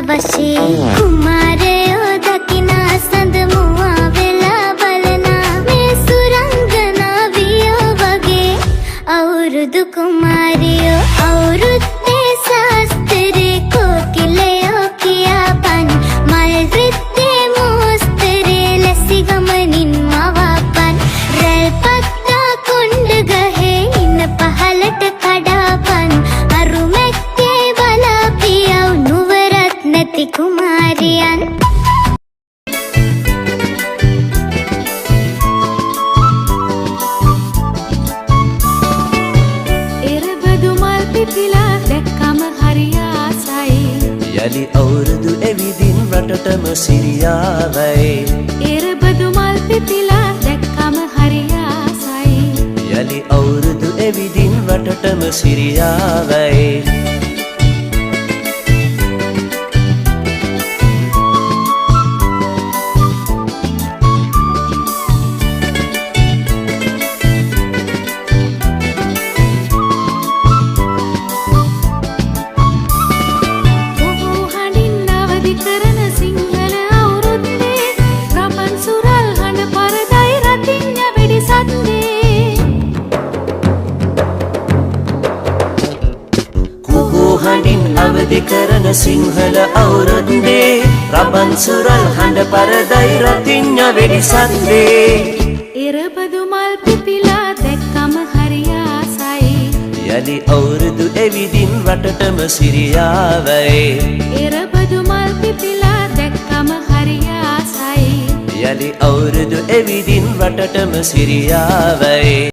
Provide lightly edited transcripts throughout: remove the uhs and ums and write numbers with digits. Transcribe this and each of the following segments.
වශේ කුමාරයෝ දකිනා සඳ මුවා වෙලා බලනා මේ සුරංගනා වියෝ වගේ අවුරුදු කුමාරියෝ අවුරුද්දේ ශාස්ත්‍රේ කොකිලයෝ කියාපන් මල් රිද්දේ මොස්තරේ ලැසි ගමනින් මවාපන් රැල් පත්තා කුණ්ඩ ගහේ ඉන්න පහලට කඩාපන් අරුමැක්කේ බලා පියව් නුවරත් නැති කුමාරියන් පිපිලා දැක්කම හරි ආසයි යලි අවුරුදු එවිදින් රටටම සිරියාවයි එරබදු මල් පිපිලා දැක්කම හරි ආසයි යලි අවුරුදු එවිදින් රටටම සිරියාවයි අවදි කරන සිංහල අවුරුද්දේ රබන් සුරල් හඬ පරදයි රතිඤ්ඤ වෙඩි සද්දේ එරබදු මල් පිපිලා දැක්කම හරි ආසයි යලි අවුරුදු එවිදින් රටටම සිරියාවයි එරබදු මල් පිපිලා දැක්කම හරි ආසයි යලි අවුරුදු එවිදින් රටටම සිරියාවයි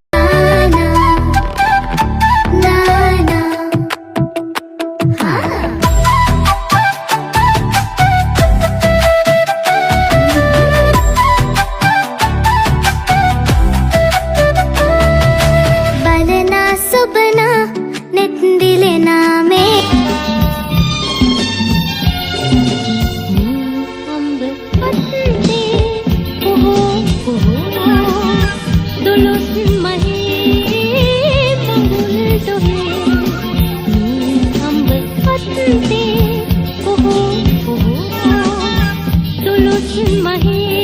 Tulus mahi